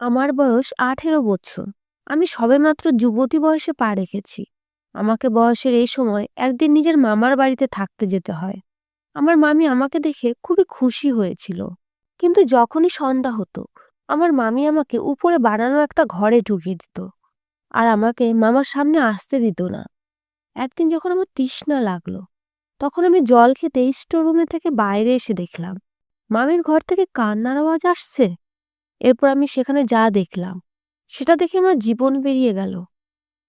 আমার বয়স ১৮ বছর। আমি সবেমাত্র যুবতী বয়সে পা রেখেছি। আমাকে বয়সের এই সময় একদিন নিজের মামার বাড়িতে থাকতে যেতে হয়। আমার মামি আমাকে দেখে খুবই খুশি হয়েছিল। কিন্তু যখনই সন্ধ্যা হতো, আমার মামি আমাকে উপরে বানানো একটা ঘরে ঢুকিয়ে দিত। আর আমাকে মামার সামনে আসতে দিত না। একদিন যখন আমার তৃষ্ণা লাগলো, তখন আমি জল খেতে স্টোর রুমে থেকে বাইরে এসে দেখলাম মামির ঘর থেকে কান্নার আওয়াজ আসছে। এরপর আমি সেখানে যা দেখলাম, সেটা দেখে আমার জীবন বেরিয়ে গেল।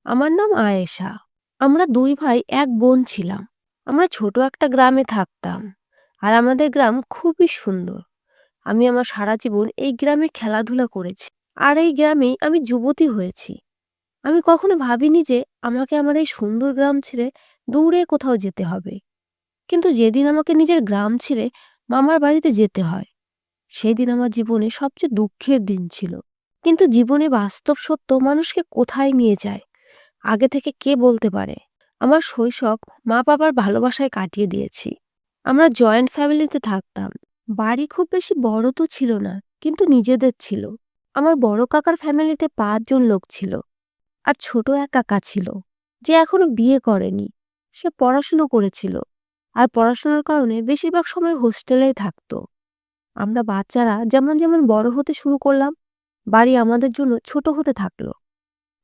আমার নাম আয়েশা। আমরা ২ ভাই ১ বোন ছিলাম। আমরা ছোট একটা গ্রামে থাকতাম। আর আমাদের গ্রাম খুবই সুন্দর। আমি আমার সারা জীবন এই গ্রামে খেলাধুলা করেছি। আর এই গ্রামেই আমি যুবতী হয়েছি। আমি কখনো ভাবিনি যে আমাকে আমার এই সুন্দর গ্রাম ছেড়ে দূরে কোথাও যেতে হবে। কিন্তু যেদিন আমাকে নিজের গ্রাম ছেড়ে মামার বাড়িতে যেতে হয়, সেদিন আমার জীবনে সবচেয়ে দুঃখের দিন ছিল। কিন্তু জীবনে বাস্তব সত্য মানুষকে কোথায় নিয়ে যায়, আগে থেকে কে বলতে পারে? আমার শৈশব মা বাবার ভালোবাসায় কাটিয়ে দিয়েছি। আমরা জয়েন্ট ফ্যামিলিতে থাকতাম। বাড়ি খুব বেশি বড় তো ছিল না, কিন্তু নিজেদের ছিল। আমার বড় কাকার ফ্যামিলিতে ৫ জন লোক ছিল। আর ছোট এক কাকা ছিল, যে এখনো বিয়ে করেনি। সে পড়াশুনো করেছিল। আর পড়াশোনার কারণে বেশিরভাগ সময় হোস্টেলেই থাকতো। আমরা বাচ্চারা যেমন যেমন বড় হতে শুরু করলাম, বাড়ি আমাদের জন্য ছোট হতে থাকলো।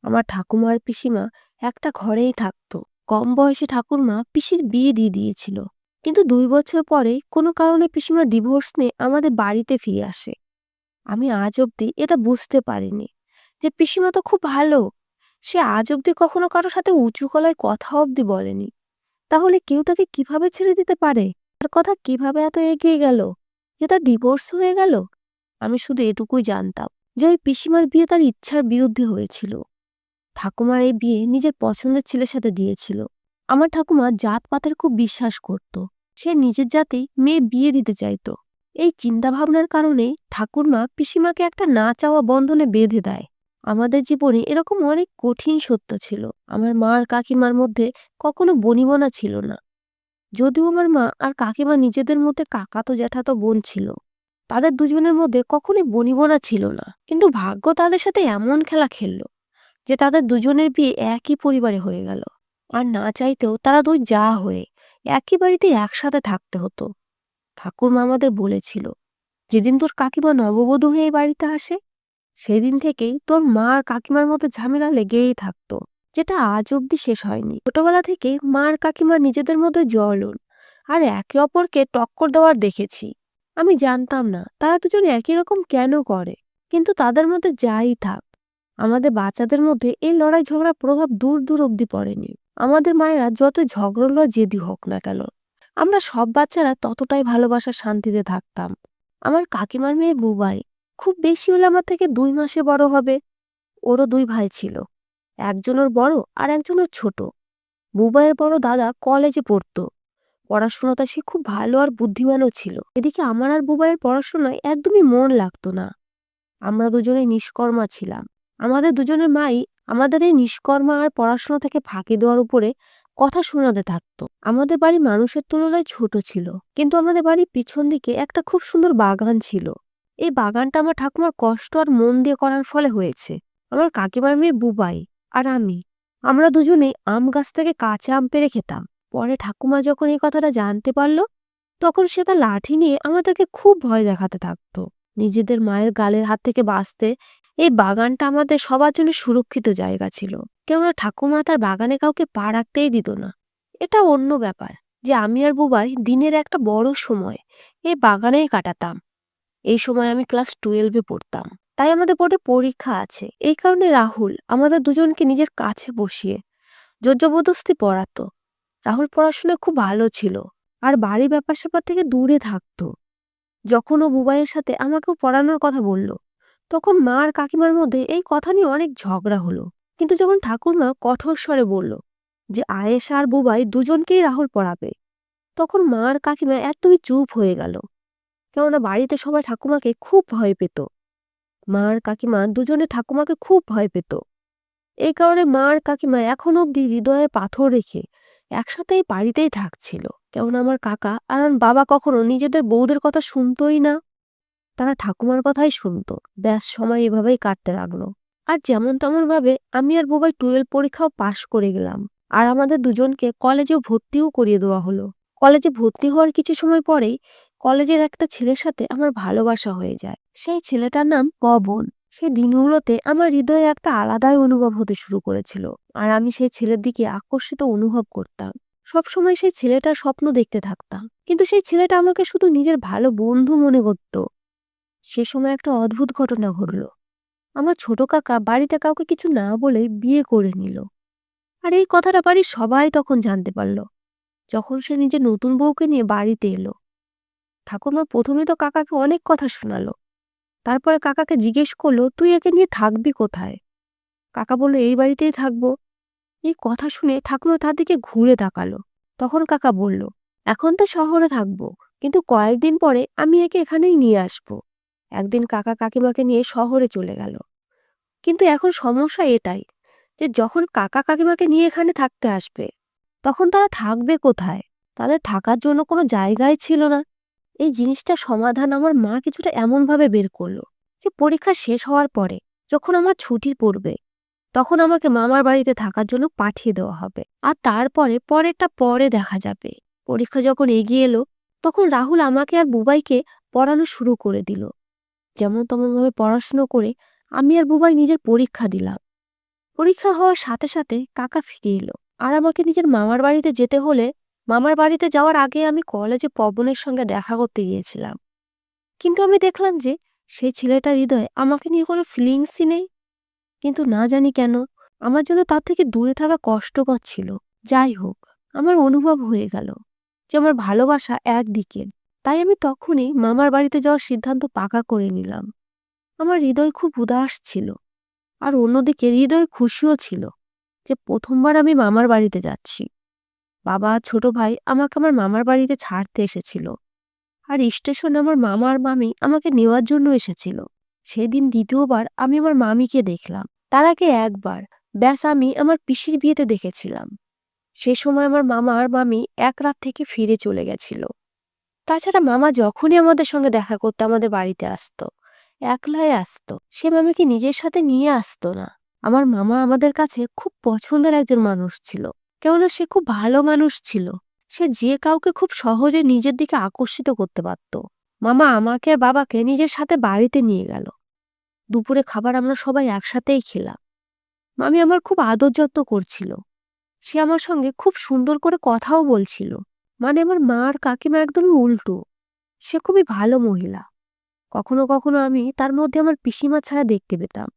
আমার ঠাকুমা আর পিসিমা একটা ঘরেই থাকতো। কম বয়সী ঠাকুরমা পিসির বিয়ে দিয়ে দিয়েছিল। কিন্তু ২ বছর পরে কোনো কারণে পিসিমা ডিভোর্স নিয়ে আমাদের বাড়িতে ফিরে আসে। আমি আজ অবধি এটা বুঝতে পারিনি যে পিসিমা তো খুব ভালো। সে আজ অবধি কখনো কারো সাথে উঁচু গলায় কথা অবধি বলেনি। তাহলে কেউ তাকে কিভাবে ছেড়ে দিতে পারে? তার কথা কিভাবে এত এগিয়ে গেল যে তার ডিভোর্স হয়ে গেল? আমি শুধু এটুকুই জানতাম যে ওই পিসিমার বিয়ে তার ইচ্ছার বিরুদ্ধে হয়েছিল। ঠাকুমার এই বিয়ে নিজের পছন্দের ছেলের সাথে দিয়েছিল। আমার ঠাকুমা জাতপাতের খুব বিশ্বাস করত। সে নিজের জাতেই মেয়ে বিয়ে দিতে চাইতো। এই চিন্তা ভাবনার কারণে ঠাকুরমা পিসিমাকে একটা না চাওয়া বন্ধনে বেঁধে দেয়। আমাদের জীবনে এরকম অনেক কঠিন সত্য ছিল। আমার মা আর কাকিমার মধ্যে কখনো বনিবনা ছিল না। যদিও আমার মা আর কাকিমা নিজেদের মধ্যে কাকাতো জ্যাঠাতো বোন ছিল, তাদের দুজনের মধ্যে কখনোই বনিবনা ছিল না। কিন্তু ভাগ্য তাদের সাথে এমন খেলা খেললো যে তাদের দুজনের বিয়ে একই পরিবারে হয়ে গেল। আর না চাইতেও তারা ২ জা হয়ে একই বাড়িতে একসাথে থাকতে হতো। ঠাকুরমা আমাদের বলেছিল, যেদিন তোর কাকিমা নববধূ হয়ে এই বাড়িতে আসে, সেদিন থেকেই তোর মা আর কাকিমার মধ্যে ঝামেলা লেগেই থাকতো, যেটা আজ অব্দি শেষ হয়নি। ছোটবেলা থেকে মা আর কাকিমা নিজেদের মধ্যে জ্বলন আর একে অপরকে টক্কর দেওয়ার দেখেছি। আমি জানতাম না তারা দুজন একই রকম কেন করে। কিন্তু তাদের মধ্যে যাই থাক, আমাদের বাচ্চাদের মধ্যে এই লড়াই ঝগড়ার প্রভাব দূর দূর অব্দি পড়েনি। আমাদের মায়েরা যত ঝগড়ালো আর জেদি হোক না কেন, আমরা সব বাচ্চারা ততটাই ভালোবাসা শান্তিতে থাকতাম। আমার কাকিমার মেয়ে বুবাই খুব বেশি হলে আমার থেকে ২ মাসে বড় হবে। ওরও ২ ভাই ছিল। একজন ওর বড় আর একজন ওর ছোট। বুবাইয়ের বড় দাদা কলেজে পড়তো। পড়াশোনাতে সে খুব ভালো আর বুদ্ধিমানও ছিল। এদিকে আমার আর বুবাইয়ের পড়াশোনায় একদমই মন লাগতো না। আমরা দুজনেই নিষ্কর্মা ছিলাম। আমাদের দুজনের মাই আমাদের এই নিষ্কর্মা আর পড়াশোনা থেকে ফাঁকি দেওয়ার উপরে কথা শোনাতে থাকতো। আমাদের বাড়ি মানুষের তুলনায় ছোট ছিল, কিন্তু আমাদের বাড়ির পিছন দিকে একটা খুব সুন্দর বাগান ছিল। এই বাগানটা আমার ঠাকুমার কষ্ট আর মন দিয়ে করার ফলে হয়েছে। আমার কাকিমার মেয়ে বুবাই আর আমরা দুজনেই আম গাছ থেকে কাঁচা আম পেড়ে খেতাম। পরে ঠাকুমা যখন এই কথাটা জানতে পারলো, তখন সে তার লাঠি নিয়ে আমাদেরকে খুব ভয় দেখাতে থাকতো। নিজেদের মায়ের গালের হাত থেকে বাঁচতে এই বাগানটা আমাদের সবার জন্য সুরক্ষিত জায়গা ছিল। কেননা ঠাকুমা তার বাগানে কাউকে পা রাখতেই দিত না। এটা অন্য ব্যাপার যে আমি আর বুবাই দিনের একটা বড় সময় এই বাগানেই কাটাতাম। এই সময় আমি ক্লাস 12-এ পড়তাম। তাই আমাদের বোর্ডে পরীক্ষা আছে। এই কারণে রাহুল আমাদের দুজনকে নিজের কাছে বসিয়ে জোর জবরদস্তি পড়াতো। রাহুল পড়াশোনায় খুব ভালো ছিল আর বাড়ির ব্যাপার স্যাপার থেকে দূরে থাকতো। যখন ও বুবাইয়ের সাথে আমাকেও পড়ানোর কথা বলল, তখন মা আর কাকিমার মধ্যে এই কথা নিয়ে অনেক ঝগড়া হলো। কিন্তু যখন ঠাকুরমা কঠোর স্বরে বলল যে আয়েশা আর বুবাই দুজনকেই রাহুল পড়াবে, তখন মা আর কাকিমা একদমই চুপ হয়ে গেল। কেননা বাড়িতে সবাই ঠাকুমাকে খুব ভয় পেত। মা আর কাকিমা দুজনে ঠাকুমাকে খুব ভয় পেত। এই কারণে মা আর কাকিমা এখন অব্দি হৃদয়ে পাথর রেখে একসাথে এই বাড়িতেই থাকছিল। কেননা আমার কাকা আর আমার বাবা কখনো নিজেদের বউদের কথা শুনতোই না। তারা ঠাকুমার কথাই শুনতো। ব্যাস, সময় এভাবেই কাটতে লাগলো। আর যেমন তেমন ভাবে আমি আর বুবাই 12 পরীক্ষাও পাশ করে গেলাম। আর আমাদের দুজনকে কলেজেও ভর্তিও করিয়ে দেওয়া হলো। কলেজে ভর্তি হওয়ার কিছু সময় পরেই কলেজের একটা ছেলের সাথে আমার ভালোবাসা হয়ে যায়। সেই ছেলেটার নাম পবন। সেই দিনগুলোতে আমার হৃদয়ে একটা আলাদাই অনুভব হতে শুরু করেছিল। আর আমি সেই ছেলের দিকে আকর্ষিত অনুভব করতাম। সবসময় সেই ছেলেটার স্বপ্ন দেখতে থাকতাম, কিন্তু সেই ছেলেটা আমাকে শুধু নিজের ভালো বন্ধু মনে করত। সে সময় একটা অদ্ভুত ঘটনা ঘটল। আমার ছোট কাকা বাড়িতে কাউকে কিছু না বলে বিয়ে করে নিল। আর এই কথাটা বাড়ির সবাই তখন জানতে পারল, যখন সে নিজের নতুন বউকে নিয়ে বাড়িতে এলো। ঠাকুরমা প্রথমে তো কাকাকে অনেক কথা শোনালো। তারপরে কাকাকে জিজ্ঞেস করলো, তুই একে নিয়ে থাকবি কোথায়? কাকা বলল, এই বাড়িতেই থাকবো। এই কথা শুনে ঠাকুমা তার দিকে ঘুরে তাকালো। তখন কাকা বলল, এখন তো শহরে থাকবো, কিন্তু কয়েকদিন পরে আমি একে এখানেই নিয়ে আসবো। একদিন কাকা কাকিমাকে নিয়ে শহরে চলে গেল। কিন্তু এখন সমস্যা এটাই যে যখন কাকা কাকিমাকে নিয়ে এখানে থাকতে আসবে, তখন তারা থাকবে কোথায়? তাদের থাকার জন্য কোনো জায়গাই ছিল না। এই জিনিসটার সমাধান আমার মা কিছুটা এমনভাবে বের করলো যে পরীক্ষা শেষ হওয়ার পরে যখন আমার ছুটি পড়বে, তখন আমাকে মামার বাড়িতে থাকার জন্য পাঠিয়ে দেওয়া হবে। আর তারপরে পরেরটা পরে দেখা যাবে। পরীক্ষা যখন এগিয়ে এলো, তখন রাহুল আমাকে আর বুবাইকে পড়ানো শুরু করে দিল। যেমন তেমনভাবে পড়াশুনো করে আমি আর বুবাই নিজের পরীক্ষা দিলাম। পরীক্ষা হওয়ার সাথে সাথে কাকা ফিরে এলো। আর আমাকে নিজের মামার বাড়িতে যেতে হলে, মামার বাড়িতে যাওয়ার আগে আমি কলেজে পবনের সঙ্গে দেখা করতে গিয়েছিলাম। কিন্তু আমি দেখলাম যে সেই ছেলেটার হৃদয়ে আমাকে নিয়ে কোনো ফিলিংসই নেই। কিন্তু না জানি কেন আমার জন্য তার থেকে দূরে থাকা কষ্টকর ছিল। যাই হোক, আমার অনুভব হয়ে গেল যে আমার ভালোবাসা একদিকের। তাই আমি তখনই মামার বাড়িতে যাওয়ার সিদ্ধান্ত পাকা করে নিলাম। আমার হৃদয় খুব উদাস ছিল, আর অন্যদিকে হৃদয় খুশিও ছিল যে প্রথমবার আমি মামার বাড়িতে যাচ্ছি। বাবা আর ছোট ভাই আমাকে আমার মামার বাড়িতে ছাড়তে এসেছিল। আর স্টেশনে আমার মামা আর মামি আমাকে নেওয়ার জন্য এসেছিল। সেদিন দ্বিতীয়বার আমি আমার মামিকে দেখলাম। তার আগে একবার ব্যাস আমি আমার পিসির বিয়েতে দেখেছিলাম। সে সময় আমার মামা আর মামি এক রাত থেকে ফিরে চলে গেছিল। তাছাড়া মামা যখনই আমাদের সঙ্গে দেখা করতে আমাদের বাড়িতে আসতো, একলাই আসতো। সে মামিকে নিজের সাথে নিয়ে আসতো না। আমার মামা আমাদের কাছে খুব পছন্দের একজন মানুষ ছিল, কেননা সে খুব ভালো মানুষ ছিল। সে যে কাউকে খুব সহজে নিজের দিকে আকর্ষিত করতে পারত। মামা আমাকে আর বাবাকে নিজের সাথে বাড়িতে নিয়ে গেল। দুপুরে খাবার আমরা সবাই একসাথেই খেলাম। মামি আমার খুব আদর যত্ন করছিল। সে আমার সঙ্গে খুব সুন্দর করে কথাও বলছিল। মানে আমার মা আর কাকিমা একদমই উল্টো। সে খুবই ভালো মহিলা। কখনো কখনো আমি তার মধ্যে আমার পিসিমা ছায়া দেখতে পেতাম।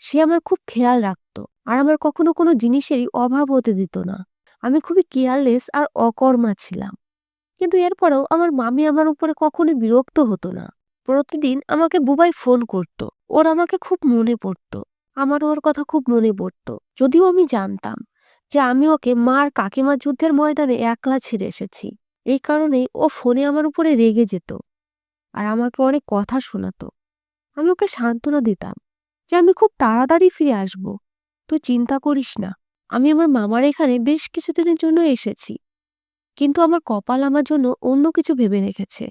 সে আমার খুব খেয়াল রাখতো, আর আমার কখনো কোনো জিনিসেরই অভাব হতে দিত না। আমি খুবই কেয়ারলেস আর অকর্মা ছিলাম। কিন্তু এরপরেও আমার মামি আমার উপরে কখনোই বিরক্ত হতো না। প্রতিদিন আমাকে বুবাই ফোন করত। ওর আমাকে খুব মনে পড়তো। আমারও ওর কথা খুব মনে পড়তো। যদিও আমি জানতাম যে আমি ওকে মা আর কাকিমার যুদ্ধের ময়দানে একলা ছেড়ে এসেছি। এই কারণেই ও ফোনে আমার উপরে রেগে যেত আর আমাকে অনেক কথা শোনাতো। আমি ওকে সান্ত্বনা দিতাম যে আমি খুব তাড়াতাড়ি ফিরে আসব, তুই চিন্তা করিস না। আমি আমার মামার এখানে বেশ কিছুদিনের জন্য এসেছি, কিন্তু আমার কপাল আমার জন্য অন্য কিছু ভেবে রেখেছে।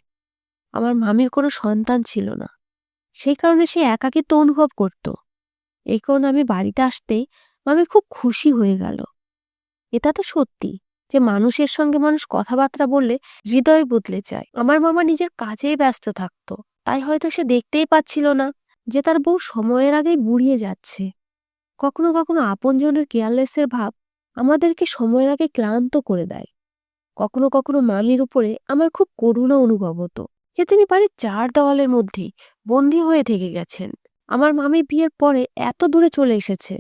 আমার মামির কোনো সন্তান ছিল না, সেই কারণে সে একাকিত্ব অনুভব করত। এই কারণে আমি বাড়িতে আসতেই মামি খুব খুশি হয়ে গেল। এটা তো সত্যি যে মানুষের সঙ্গে মানুষ কথাবার্তা বললে হৃদয় বদলে যায়। আমার মামা নিজের কাজেই ব্যস্ত থাকতো, তাই হয়তো সে দেখতেই পাচ্ছিল না যে তার বউ সময়ের আগেই বুড়িয়ে যাচ্ছে। কখনো কখনো আপনজনের কেয়ারলেসের ভাব আমাদেরকে সময়ের আগে ক্লান্ত করে দেয়। কখনো কখনো মামির উপরে আমার খুব করুণা অনুভব হতো যে তিনি বাড়ির 4 দেওয়ালের মধ্যেই বন্দী হয়ে থেকে গেছেন। আমার মামি বিয়ের পরে এত দূরে চলে এসেছে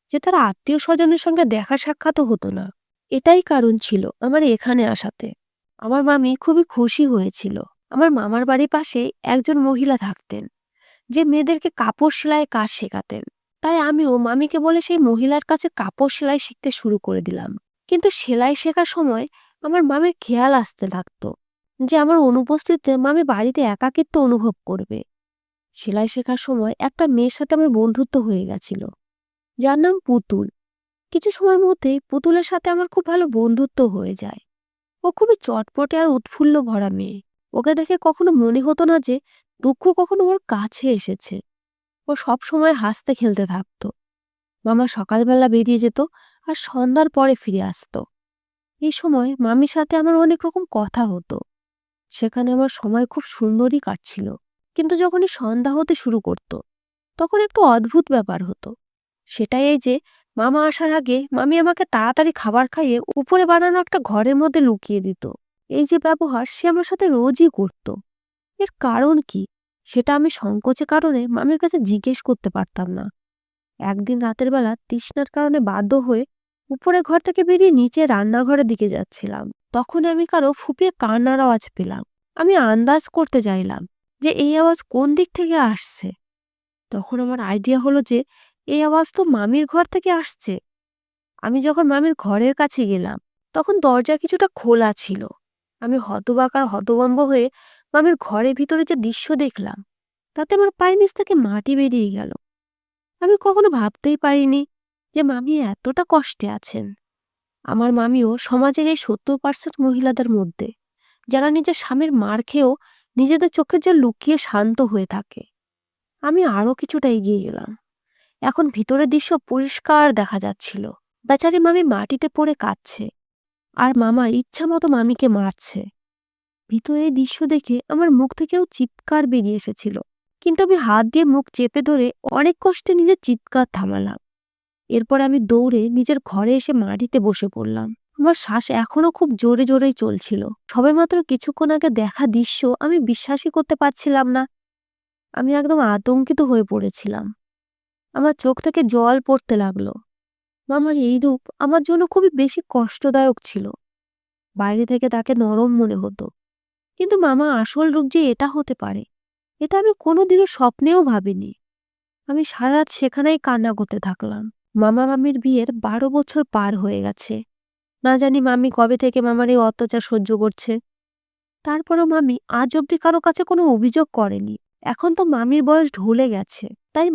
যে তার আত্মীয় স্বজনের সঙ্গে দেখা সাক্ষাৎও হতো না। এটাই কারণ ছিল আমার এখানে আসাতে। আমার মামি খুবই খুশি হয়েছিল। আমার মামার বাড়ির পাশে একজন মহিলা থাকতেন যে মেয়েদেরকে কাপড় সেলাইয়ের কাজ শেখাতেন। তাই আমিও মামিকে বলে সেই মহিলার কাছে কাপড় সেলাই শিখতে শুরু করে দিলাম। কিন্তু সেলাই শেখার সময় আমার মামির খেয়াল আসতে লাগতো যে আমার অনুপস্থিতিতে মামি বাড়িতে একাকিত্ব অনুভব করবে। সেলাই শেখার সময় একটা মেয়ের সাথে আমার বন্ধুত্ব হয়ে গেছিল, যার নাম পুতুল। কিছু সময়ের মধ্যেই পুতুলের সাথে আমার খুব ভালো বন্ধুত্ব হয়ে যায়। ও খুবই চটপটে আর উৎফুল্ল ভরা মেয়ে। ওকে দেখে কখনো মনে হতো না যে দুঃখ কখনো ওর কাছে এসেছে। ও সবসময় হাসতে খেলতে থাকতো। মামা সকালবেলা বেরিয়ে যেত আর সন্ধ্যার পরে ফিরে আসতো। এই সময় মামির সাথে আমার অনেক রকম কথা হতো। সেখানে আমার সময় খুব সুন্দরই কাটছিল। কিন্তু যখনই সন্ধ্যা হতে শুরু করত, তখন একটু অদ্ভুত ব্যাপার হতো। সেটাই এই যে মামা আসার আগে মামি আমাকে তাড়াতাড়ি খাবার খাইয়ে উপরে বানানো একটা ঘরের মধ্যে লুকিয়ে দিত। এই যে ব্যবহার সে আমার সাথে রোজই করত। এর কারণ কি সেটা আমি সংকোচের কারণে মামির কাছে জিজ্ঞেস করতে পারতাম না। একদিন রাতের বেলা তৃষ্ণার কারণে বাধ্য হয়ে উপরে ঘর থেকে বেরিয়ে নিচে রান্নাঘরের দিকে যাচ্ছিলাম। তখন আমি কারো ফুপিয়ে কান্নার আওয়াজ পেলাম। আমি আন্দাজ করতে চাইলাম যে এই আওয়াজ কোন দিক থেকে আসছে। তখন আমার আইডিয়া হলো যে এই আওয়াজ তো মামির ঘর থেকে আসছে। আমি যখন মামির ঘরের কাছে গেলাম, তখন দরজা কিছুটা খোলা ছিল। আমি হতবাক আর হতভম্ব হয়ে মামির ঘরের ভিতরে যে দৃশ্য দেখলাম, তাতে আমার পায়ের নিচ থেকে মাটি বেরিয়ে গেল। আমি কখনো ভাবতেই পারিনি যে মামি এতটা কষ্টে আছেন। আমার মামিও সমাজের এই 70% মহিলাদের মধ্যে, যারা নিজের স্বামীর মার খেয়েও নিজেদের চোখের জল লুকিয়ে শান্ত হয়ে থাকে। আমি আরো কিছুটা এগিয়ে গেলাম। এখন ভিতরের দৃশ্য পরিষ্কার দেখা যাচ্ছিল। বেচারি মামি মাটিতে পড়ে কাঁদছে, আর মামা ইচ্ছা মতো মামিকে মারছে। ভিতরে এই দৃশ্য দেখে আমার মুখ থেকেও চিৎকার বেরিয়ে এসেছিল, কিন্তু আমি হাত দিয়ে মুখ চেপে ধরে অনেক কষ্টে নিজের চিৎকার থামালাম। এরপর আমি দৌড়ে নিজের ঘরে এসে মাটিতে বসে পড়লাম। আমার শ্বাস এখনো খুব জোরে জোরেই চলছিল। সবেমাত্র কিছুক্ষণ আগে দেখা দৃশ্য আমি বিশ্বাসই করতে পারছিলাম না। আমি একদম আতঙ্কিত হয়ে পড়েছিলাম। আমার চোখ থেকে জল পড়তে লাগলো। মামার এই রূপ আমার জন্য খুবই বেশি কষ্টদায়ক ছিল। বাইরে থেকে তাকে নরম মনে হতো, কিন্তু মামা আসল রূপ যে এটা হতে পারে, এটা আমি কোনোদিনও স্বপ্নেও ভাবিনি। আমি সারা রাত সেখানেই কান্না করতে থাকলাম। মামা মামির বিয়ের 12 বছর পার হয়ে গেছে। না জানি মামি কবে থেকে মামার এই অত্যাচার সহ্য করছে। তারপরও মামি আজ অব্দি কারো কাছে কোনো অভিযোগ করেনি। এখন তো মামির বয়স ঢলে গেছে, তাই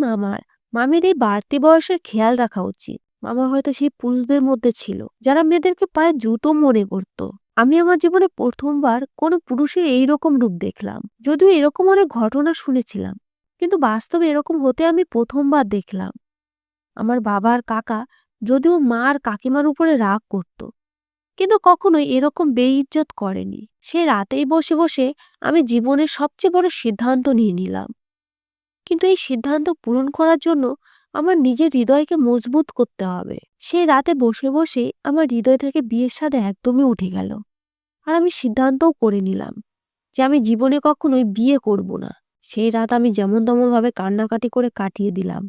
মামির এই বাড়তি বয়সের খেয়াল রাখা উচিত। মামা হয়তো সেই পুরুষদের মধ্যে ছিল যারা মেয়েদেরকে পায়ে জুতো মনে করত। আমি আমার জীবনে প্রথমবার কোনো পুরুষের এইরকম রূপ দেখলাম। যদিও এরকম অনেক ঘটনা শুনেছিলাম, কিন্তু বাস্তবে এরকম হতে আমি প্রথমবার দেখলাম। আমার বাবা আর কাকা যদিও মা আর কাকিমার উপরে রাগ করত, কিন্তু কখনোই এরকম বেইজ্জত করেনি। সে রাতেই বসে বসে আমি জীবনের সবচেয়ে বড় সিদ্ধান্ত নিয়ে নিলাম। কিন্তু এই সিদ্ধান্ত পূরণ করার জন্য আমার নিজের হৃদয়কে মজবুত করতে হবে। সেই রাতে বসে বসে আমার হৃদয় থেকে বিয়ের স্বাদ একদমই উঠে গেল। আর আমি সিদ্ধান্তও করে নিলাম যে আমি জীবনে কখনোই বিয়ে করব না। সেই রাত আমি যেমন তেমন ভাবে কান্নাকাটি করে কাটিয়ে দিলাম।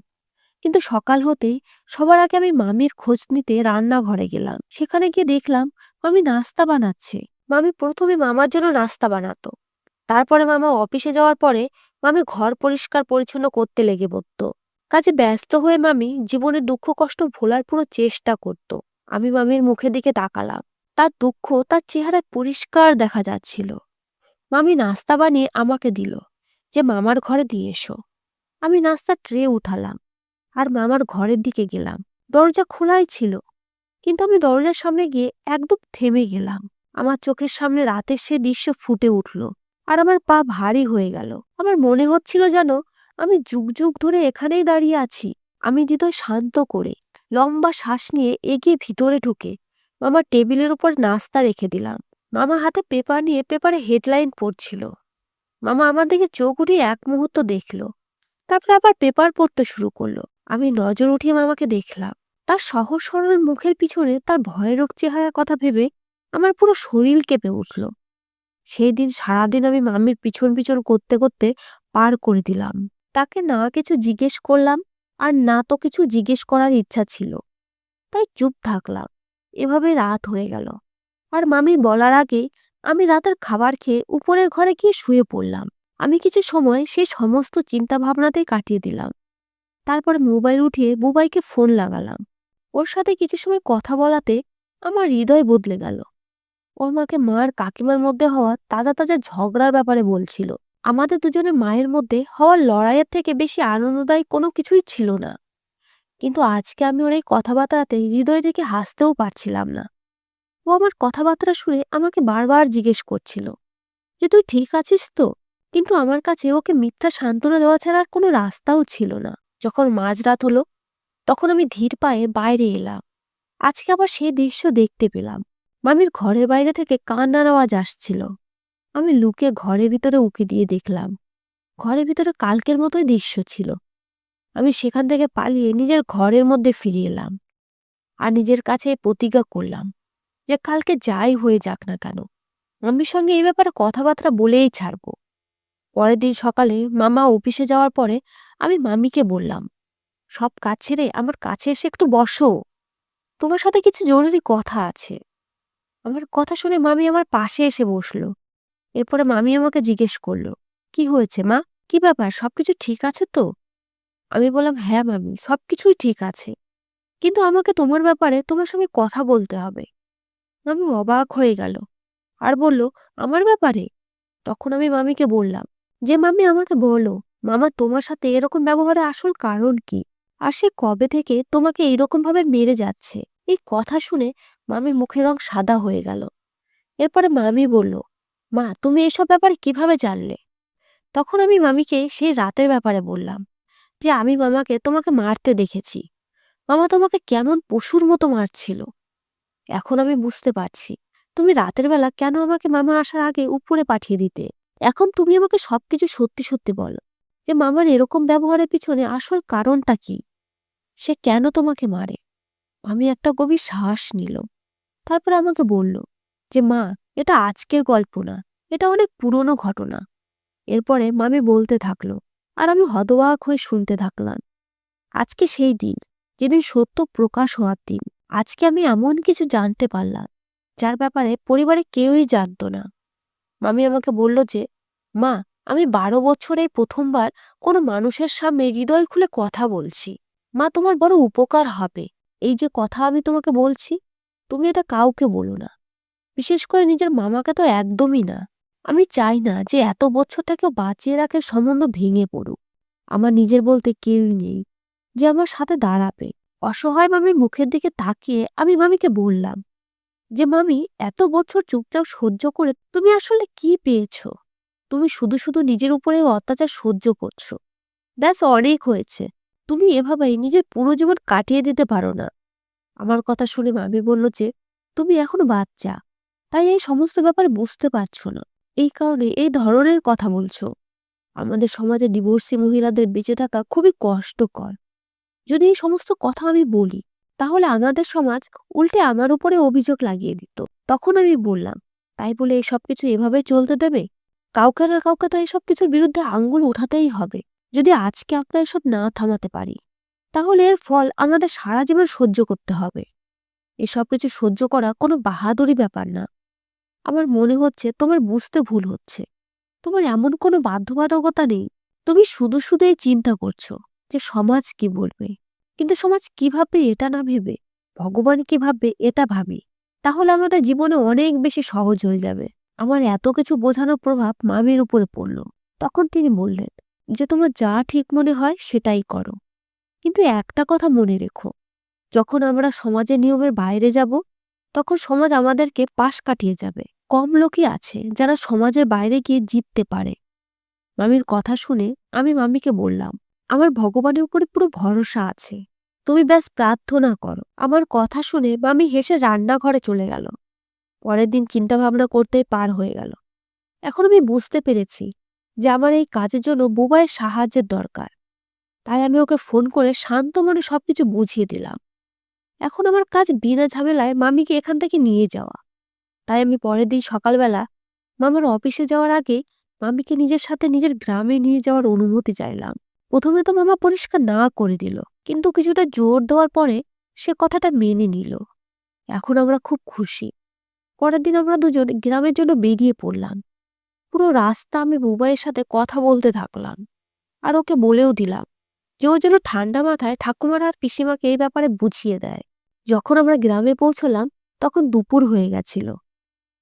কিন্তু সকাল হতেই সবার আগে আমি মামির খোঁজ নিতে রান্নাঘরে গেলাম। সেখানে গিয়ে দেখলাম মামি নাস্তা বানাচ্ছে। মামি প্রথমে মামার জন্য নাস্তা বানাতো, তারপরে মামা অফিসে যাওয়ার পরে মামি ঘর পরিষ্কার পরিচ্ছন্ন করতে লেগে পড়তো। কাজে ব্যস্ত হয়ে মামি জীবনের দুঃখ কষ্ট ভোলার পুরো চেষ্টা করত। আমি মামির মুখের দিকে তাকালাম। তার দুঃখ তার চেহারায় পরিষ্কার দেখা যাচ্ছিল। মামি নাস্তা বানিয়ে আমাকে দিল, যে মামার ঘরে দিয়ে এসো। আমি নাস্তা ট্রে উঠালাম আর মামার ঘরের দিকে গেলাম। দরজা খোলাই ছিল, কিন্তু আমি দরজার সামনে গিয়ে একদম থেমে গেলাম। আমার চোখের সামনে রাতের সে দৃশ্য ফুটে উঠল, আর আমার পা ভারী হয়ে গেল। আমার মনে হচ্ছিল যেন আমি যুগ যুগ ধরে এখানেই দাঁড়িয়ে আছি। আমি হৃদয় শান্ত করে লম্বা শ্বাস নিয়ে এগিয়ে ভিতরে ঢুকে মামার টেবিলের উপর নাস্তা রেখে দিলাম। মামা হাতে পেপার নিয়ে পেপারে হেডলাইন পড়ছিল। মামা আমার দিকে চোখ উঠিয়ে এক মুহূর্ত দেখলো, তারপরে আবার পেপার পড়তে শুরু করলো। আমি নজর উঠিয়ে মামাকে দেখলাম। তার সহজ সরল মুখের পিছনে তার ভয়ানক চেহারার কথা ভেবে আমার পুরো শরীর কেঁপে উঠল। সেই দিন সারাদিন আমি মামির পিছন পিছন করতে করতে পার করে দিলাম। তাকে না কিছু জিজ্ঞেস করলাম, আর না তো কিছু জিজ্ঞেস করার ইচ্ছা ছিল, তাই চুপ থাকলাম। এভাবে রাত হয়ে গেল, আর মামি বলার আগে আমি রাতের খাবার খেয়ে উপরের ঘরে গিয়ে শুয়ে পড়লাম। আমি কিছু সময় সেই সমস্ত চিন্তা ভাবনাতেই কাটিয়ে দিলাম। তারপরে মোবাইল উঠিয়ে বুবাইকে ফোন লাগালাম। ওর সাথে কিছু সময় কথা বলাতে আমার হৃদয় বদলে গেল। ও আমাকে মার কাকিমার মধ্যে হওয়া তাজা তাজা ঝগড়ার ব্যাপারে বলছিল। আমাদের দুজনের মায়ের মধ্যে হওয়ার লড়াইয়ের থেকে বেশি আনন্দদায়ী কোনো কিছুই ছিল না। কিন্তু আজকে আমি ওর এই কথাবার্তাতে হৃদয় থেকে হাসতেও পারছিলাম না। ও আমার কথাবার্তা শুনে আমাকে বারবার জিজ্ঞেস করছিল যে তুই ঠিক আছিস তো, কিন্তু আমার কাছে ওকে মিথ্যা সান্ত্বনা দেওয়া ছাড়া আর কোনো রাস্তাও ছিল না। যখন মাঝরাত হলো, তখন আমি ধীর পায়ে বাইরে এলাম। আজকে আবার সেই দৃশ্য দেখতে পেলাম। মামির ঘরের বাইরে থেকে কান্নার আওয়াজ আসছিল। আমি লুকিয়ে ঘরের ভিতরে উঁকি দিয়ে দেখলাম। ঘরের ভিতরে কালকের মতোই দৃশ্য ছিল। আমি সেখান থেকে পালিয়ে নিজের ঘরের মধ্যে ফিরে এলাম। আর নিজের কাছে প্রতিজ্ঞা করলাম যে কালকে যাই হয়ে যাক না কেন, মামির সঙ্গে এই ব্যাপারে কথাবার্তা বলেই ছাড়ব। পরের দিন সকালে মামা অফিসে যাওয়ার পরে আমি মামিকে বললাম, সব কাজ ছেড়ে আমার কাছে এসে একটু বসো, তোমার সাথে কিছু জরুরি কথা আছে। আমার কথা শুনে মামি আমার পাশে এসে বসলো। এরপরে মামি আমাকে জিজ্ঞেস করলো, কি হয়েছে মা, কি ব্যাপার, সবকিছু ঠিক আছে তো? আমি বললাম, হ্যাঁ মামি, সবকিছুই ঠিক আছে, কিন্তু আমাকে তোমার ব্যাপারে তোমার সঙ্গে কথা বলতে হবে। মামি অবাক হয়ে গেল আর বলল, আমার ব্যাপারে? তখন আমি মামিকে বললাম যে, মামি আমাকে বলো, মামা তোমার সাথে এরকম ব্যবহারের আসল কারণ কি? আর সে কবে থেকে তোমাকে এইরকম ভাবে মেরে যাচ্ছে? এই কথা শুনে মামির মুখের রং সাদা হয়ে গেল। এরপরে মামি বলল, মা তুমি এসব ব্যাপারে কিভাবে জানলে? তখন আমি মামিকে সেই রাতের ব্যাপারে বললাম যে, আমি মামাকে তোমাকে মারতে দেখেছি। মামা তোমাকে কেমন পশুর মতো মারছিল। এখন আমি বুঝতে পারছি তুমি রাতের বেলা কেন আমাকে মামা আসার আগে উপরে পাঠিয়ে দিতে। এখন তুমি আমাকে সবকিছু সত্যি সত্যি বলো যে মামার এরকম ব্যবহারের পিছনে আসল কারণটা কি, সে কেন তোমাকে মারে। আমি একটা গভীর শ্বাস নিল। তারপর আমাকে বলল যে, মা এটা আজকের গল্প না, এটা অনেক পুরনো ঘটনা। এরপরে মামি বলতে থাকলো আর আমি হতবাক হয়ে শুনতে থাকলাম। আজকে সেই দিন যেদিন সত্য প্রকাশ হওয়ার দিন। আজকে আমি এমন কিছু জানতে পারলাম যার ব্যাপারে পরিবারে কেউই জানতো না। মামি আমাকে বলল যে, মা আমি 12 বছরে প্রথমবার কোনো মানুষের সামনে হৃদয় খুলে কথা বলছি। মা তোমার বড় উপকার হবে, এই যে কথা আমি তোমাকে বলছি, তুমি এটা কাউকে বলো না, বিশেষ করে নিজের মামাকে তো একদমই না। আমি চাই না যে এত বছর থেকেও বাঁচিয়ে রাখে সম্বন্ধ ভেঙে পড়ুক। আমার নিজের বলতে কেউই নেই যে আমার সাথে দাঁড়াবে। অসহায় মামির মুখের দিকে তাকিয়ে আমি মামিকে বললাম যে, মামি এত বছর চুপচাপ সহ্য করে তুমি আসলে কি পেয়েছো? তুমি শুধু শুধু নিজের উপরে অত্যাচার সহ্য করছো। ব্যাস অনেক হয়েছে, তুমি এভাবেই নিজের পুরো জীবন কাটিয়ে দিতে পারো না। আমার কথা শুনে মামি বলল যে, তুমি এখনো বাচ্চা, তাই এই সমস্ত ব্যাপারে বুঝতে পারছো না, এই কারণে এই ধরনের কথা বলছো। আমাদের সমাজে ডিভোর্সি মহিলাদের বেঁচে থাকা খুবই কষ্টকর। যদি এই সমস্ত কথা আমি বলি, তাহলে আমাদের সমাজ উল্টে আমার উপরে অভিযোগ লাগিয়ে দিত। তখন আমি বললাম, তাই বলে এই সবকিছু এভাবে চলতে দেবে? কাউকে না কাউকে তো এইসব কিছুর বিরুদ্ধে আঙ্গুল উঠাতেই হবে। যদি আজকে আমরা এসব না থামাতে পারি, তাহলে এর ফল আমাদের সারা জীবন সহ্য করতে হবে। এসব কিছু সহ্য করা কোনো বাহাদুরি ব্যাপার না। আমার মনে হচ্ছে তোমার বুঝতে ভুল হচ্ছে। তোমার এমন কোনো বাধ্যবাধকতা নেই। তুমি শুধু শুধু এই চিন্তা করছো যে সমাজ কি বলবে। কিন্তু সমাজ কি ভাববে এটা না ভেবে ভগবান কি ভাববে এটা ভাবি, তাহলে আমাদের জীবনে অনেক বেশি সহজ হয়ে যাবে। আমার এত কিছু বোঝানোর প্রভাব মামির উপরে পড়ল। তখন তিনি বললেন যে, তোমার যা ঠিক মনে হয় সেটাই করো, কিন্তু একটা কথা মনে রেখো, যখন আমরা সমাজের নিয়মের বাইরে যাব, তখন সমাজ আমাদেরকে পাশ কাটিয়ে যাবে। কম লোকই আছে যারা সমাজের বাইরে গিয়ে জিততে পারে। মামির কথা শুনে আমি মামিকে বললাম, আমার ভগবানের উপরে পুরো ভরসা আছে, তুমি ব্যাস প্রার্থনা করো। আমার কথা শুনে মামি হেসে রান্নাঘরে চলে গেল। পরের দিন চিন্তা ভাবনা করতেই পার হয়ে গেল। এখন আমি বুঝতে পেরেছি যে আমার এই কাজের জন্য বুবাইয়ের সাহায্যের দরকার। তাই আমি ওকে ফোন করে শান্ত মনে সবকিছু বুঝিয়ে দিলাম। এখন আমার কাজ বিনা ঝামেলায় মামিকে এখান থেকে নিয়ে যাওয়া। তাই আমি পরের দিন সকালবেলা মামার অফিসে যাওয়ার আগে মামিকে নিজের সাথে নিজের গ্রামে নিয়ে যাওয়ার অনুমতি চাইলাম। প্রথমে তো মামা পরিষ্কার না করে দিল, কিন্তু কিছুটা জোর দেওয়ার পরে সে কথাটা মেনে নিল। এখন আমরা খুব খুশি। পরের দিন আমরা দুজন গ্রামের জন্য বেরিয়ে পড়লাম। পুরো রাস্তা আমি বুবাইয়ের সাথে কথা বলতে থাকলাম আর ওকে বলেও দিলাম যে ও যেন ঠান্ডা মাথায় ঠাকুমার আর পিসিমাকে এই ব্যাপারে বুঝিয়ে দেয়। যখন আমরা গ্রামে পৌঁছলাম তখন দুপুর হয়ে গেছিল।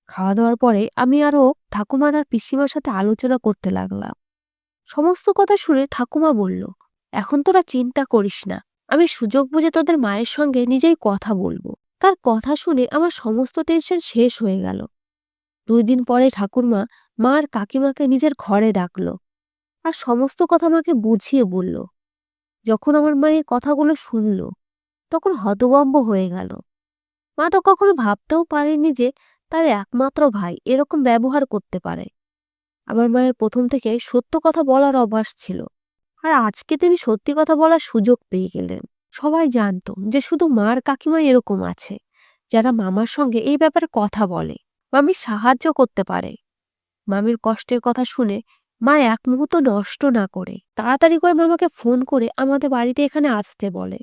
খাওয়া দাওয়ার পরে আমি আরও ঠাকুমার আর পিসিমার সাথে আলোচনা করতে লাগলাম। সমস্ত কথা শুনে ঠাকুমা বলল, এখন তোরা চিন্তা করিস না, আমি সুযোগ বুঝে তোদের মায়ের সঙ্গে নিজেই কথা বলবো। তার কথা শুনে আমার সমস্ত টেনশন শেষ হয়ে গেল। 2 দিন পরে ঠাকুরমা মা আর কাকিমাকে নিজের ঘরে ডাকলো আর সমস্ত কথা আমাকে বুঝিয়ে বলল। যখন আমার মা এই কথাগুলো শুনল তখন হতভম্ব হয়ে গেল। মা তো কখনো ভাবতেও পারেনি যে তার একমাত্র ভাই এরকম ব্যবহার করতে পারে। আমার মায়ের প্রথম থেকে সত্য কথা বলার অভ্যাস ছিল, আর আজকে তিনি সত্যি কথা বলার সুযোগ পেয়ে গেলেন। সবাই জানতো যে শুধু মা আর কাকিমা এরকম আছে, যারা মামার সঙ্গে এই ব্যাপারে কথা বলে, মামি সাহায্য করতে পারে। মামির কষ্টের কথা শুনে মা এক মুহূর্ত নষ্ট না করে তাড়াতাড়ি করে মামাকে ফোন করে আমাদের বাড়িতে এখানে আসতে বলে।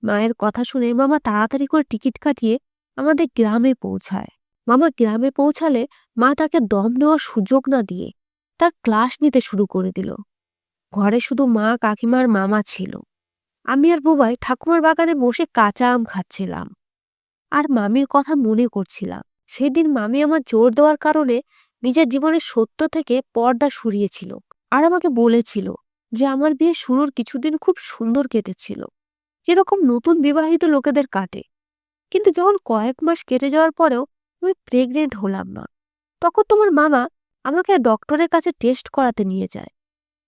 মায়ের কথা শুনে মামা তাড়াতাড়ি করে টিকিট কাটিয়ে আমাদের গ্রামে পৌঁছায়। মামা গ্রামে পৌঁছালে মা তাকে দম নেওয়ার সুযোগ না দিয়ে তার ক্লাস নিতে শুরু করে দিল। ঘরে শুধু মা, কাকিমা আর মামা ছিল। আমি আর বুবাই ঠাকুমার বাগানে বসে কাঁচা আম খাচ্ছিলাম আর মামির কথা মনে করছিলাম। সেদিন মামি আমার জোর দেওয়ার কারণে নিজের জীবনের সত্য থেকে পর্দা সরিয়েছিল আর আমাকে বলেছিল যে আমার বিয়ে শুরুর কিছুদিন খুব সুন্দর কেটেছিল, যেরকম নতুন বিবাহিত লোকেদের কাটে। কিন্তু যখন কয়েক মাস কেটে যাওয়ার পরেও আমি প্রেগনেন্ট হলাম না, তখন তোমার মামা আমাকে ডক্টরের কাছে টেস্ট করাতে নিয়ে যায়।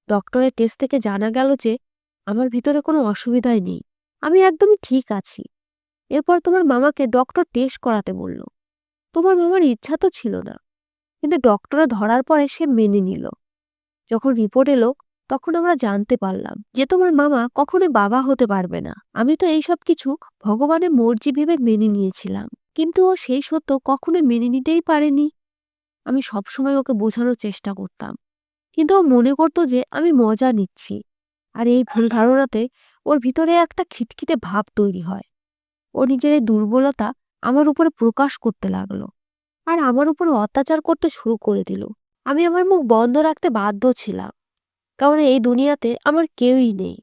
ডক্টরের টেস্ট থেকে জানা গেল যে আমার ভিতরে কোনো অসুবিধাই নেই, আমি একদমই ঠিক আছি। এরপর তোমার মামাকে ডক্টর টেস্ট করাতে বলল। তোমার মামার ইচ্ছা তো ছিল না, কিন্তু ডক্টরে ধরার পরে সে মেনে নিল। যখন রিপোর্ট এলো তখন আমরা জানতে পারলাম যে তোমার মামা কখনোই বাবা হতে পারবে না। আমি তো এইসব কিছু ভগবানের মর্জি ভেবে মেনে নিয়েছিলাম, কিন্তু ও সেই সত্য কখনোই মেনে নিতেই পারেনি। আমি সবসময় ওকে বোঝানোর চেষ্টা করতাম, কিন্তু ও মনে করতো যে আমি মজা নিচ্ছি। আর এই ভুল ধারণাতে ওর ভিতরে একটা খিটখিটে ভাব তৈরি হয়। ও নিজের এই দুর্বলতা আমার উপরে প্রকাশ করতে লাগলো আর আমার উপর অত্যাচার করতে শুরু করে দিল। আমি আমার মুখ বন্ধ রাখতে বাধ্য ছিলাম, কারণ এই দুনিয়াতে আমার কেউই নেই।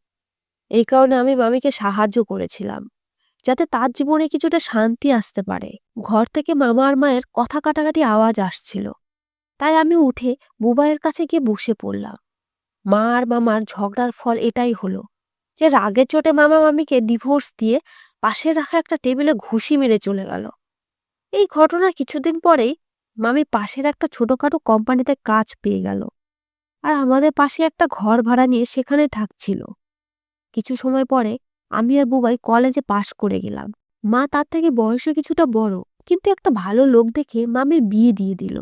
এই কারণে আমি মামিকে সাহায্য করেছিলাম, যাতে তার জীবনে কিছুটা শান্তি আসতে পারে। ঘর থেকে মামা আর মায়ের কথা কাটাকাটি আওয়াজ আসছিল, তাই আমি উঠে বুবাইয়ের কাছে গিয়ে বসে পড়লাম। মা আর মামার ঝগড়ার ফল এটাই হলো যে রাগের চোটে মামা মামিকে ডিভোর্স দিয়ে পাশে রাখা একটা টেবিলে ঘুষি মেরে চলে গেল। এই ঘটনার কিছুদিন পরেই মামি পাশের একটা ছোটখাটো কোম্পানিতে কাজ পেয়ে গেল আর আমাদের পাশে একটা ঘর ভাড়া নিয়ে সেখানে থাকছিল। কিছু সময় পরে আমি আর বুবাই কলেজে পাশ করে গেলাম। মা তার থেকে বয়সে কিছুটা বড়, কিন্তু একটা ভালো লোক দেখে মামির বিয়ে দিয়ে দিল।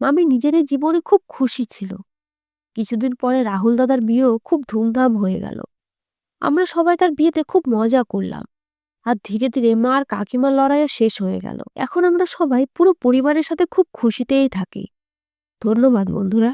মামি নিজের এই জীবনে খুব খুশি ছিল। কিছুদিন পরে রাহুল দাদার বিয়েও খুব ধুমধাম হয়ে গেল। আমরা সবাই তার বিয়েতে খুব মজা করলাম আর ধীরে ধীরে মা আর কাকিমার লড়াইও শেষ হয়ে গেল। এখন আমরা সবাই পুরো পরিবারের সাথে খুব খুশিতেই থাকি। ধন্যবাদ বন্ধুরা।